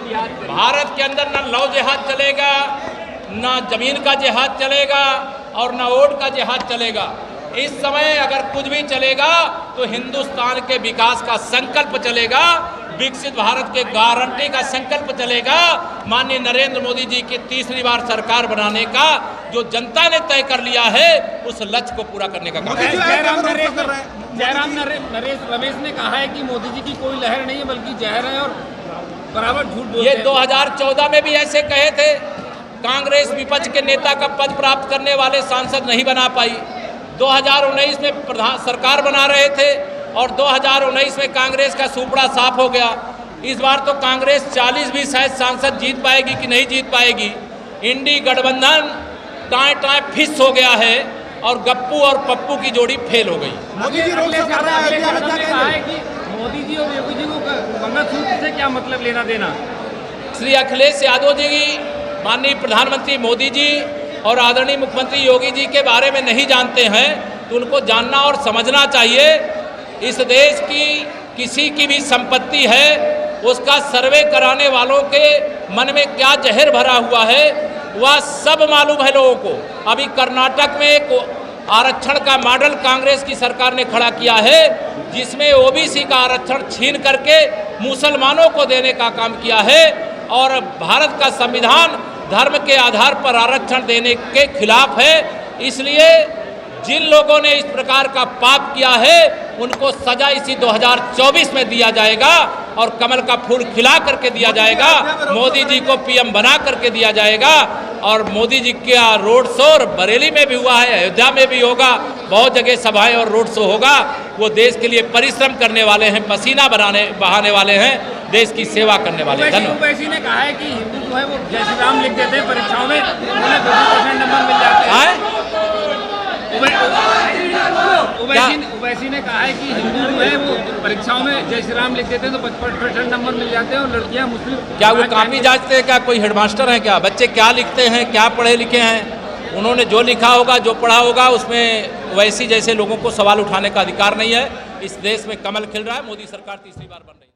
भारत के अंदर ना लौ जिहाद चलेगा, ना जमीन का जिहाद चलेगा और ना वोट का जिहाद चलेगा। इस समय अगर कुछ भी चलेगा तो हिंदुस्तान के विकास का संकल्प चलेगा, विकसित भारत के गारंटी का संकल्प चलेगा। माननीय नरेंद्र मोदी जी की तीसरी बार सरकार बनाने का जो जनता ने तय कर लिया है, उस लक्ष्य को पूरा करने का काम। जयराम नरेश रमेश ने कहा है कि मोदी जी की कोई लहर नहीं है बल्कि जहर है और बराबर झूठ बोलते हैं। ये 2014 में भी ऐसे कहे थे। कांग्रेस विपक्ष के नेता का पद प्राप्त करने वाले सांसद नहीं बना पाई। 2019 में सरकार बना रहे थे और 2019 में कांग्रेस का सुपड़ा साफ हो गया। इस बार तो कांग्रेस 40 भी शायद सांसद जीत पाएगी कि नहीं जीत पाएगी। इंडी गठबंधन टाए फिस हो गया है और गप्पू और पप्पू की जोड़ी फेल हो गई। मोदी जी रोक कर रहा है कि मोदी जी और योगी जी को मंगलसूत्र से क्या मतलब लेना देना। श्री अखिलेश यादव जी माननीय प्रधानमंत्री मोदी जी और आदरणीय मुख्यमंत्री योगी जी के बारे में नहीं जानते हैं तो उनको जानना और समझना चाहिए। इस देश की किसी की भी संपत्ति है, उसका सर्वे कराने वालों के मन में क्या जहर भरा हुआ है वह सब मालूम है लोगों को। अभी कर्नाटक में एक आरक्षण का मॉडल कांग्रेस की सरकार ने खड़ा किया है, जिसमें ओबीसी का आरक्षण छीन करके मुसलमानों को देने का काम किया है और भारत का संविधान धर्म के आधार पर आरक्षण देने के खिलाफ है। इसलिए जिन लोगों ने इस प्रकार का पाप किया है उनको सजा इसी 2024 में दिया जाएगा और कमल का फूल खिला करके दिया जाएगा। मोदी जी को पीएम बना करके दिया जाएगा और मोदी जी का रोड शो बरेली में भी हुआ है, अयोध्या में भी होगा, बहुत जगह सभाएं और रोड शो होगा। वो देश के लिए परिश्रम करने वाले हैं, पसीना बहाने वाले हैं, देश की सेवा करने वाले हैं। ओवैसी ने कहा है कि हिंदू जो है वो जय श्री राम लिख देते हैं परीक्षाओं में, उन्हें 50% नंबर मिल जाते हैं। ओवैसी ने कहा है कि हिंदू जो है वो परीक्षाओं में जय श्री राम लिख देते हैं तो 50% नंबर मिल जाते हैं और लड़कियां मुस्लिम। क्या वो कॉपी जांचते हैं? क्या कोई हेडमास्टर है? क्या बच्चे क्या लिखते हैं, क्या पढ़े लिखे हैं? उन्होंने जो लिखा होगा, जो पढ़ा होगा, उसमें ओवैसी जैसे लोगों को सवाल उठाने का अधिकार नहीं है। इस देश में कमल खिल रहा है, मोदी सरकार तीसरी बार बन रही है।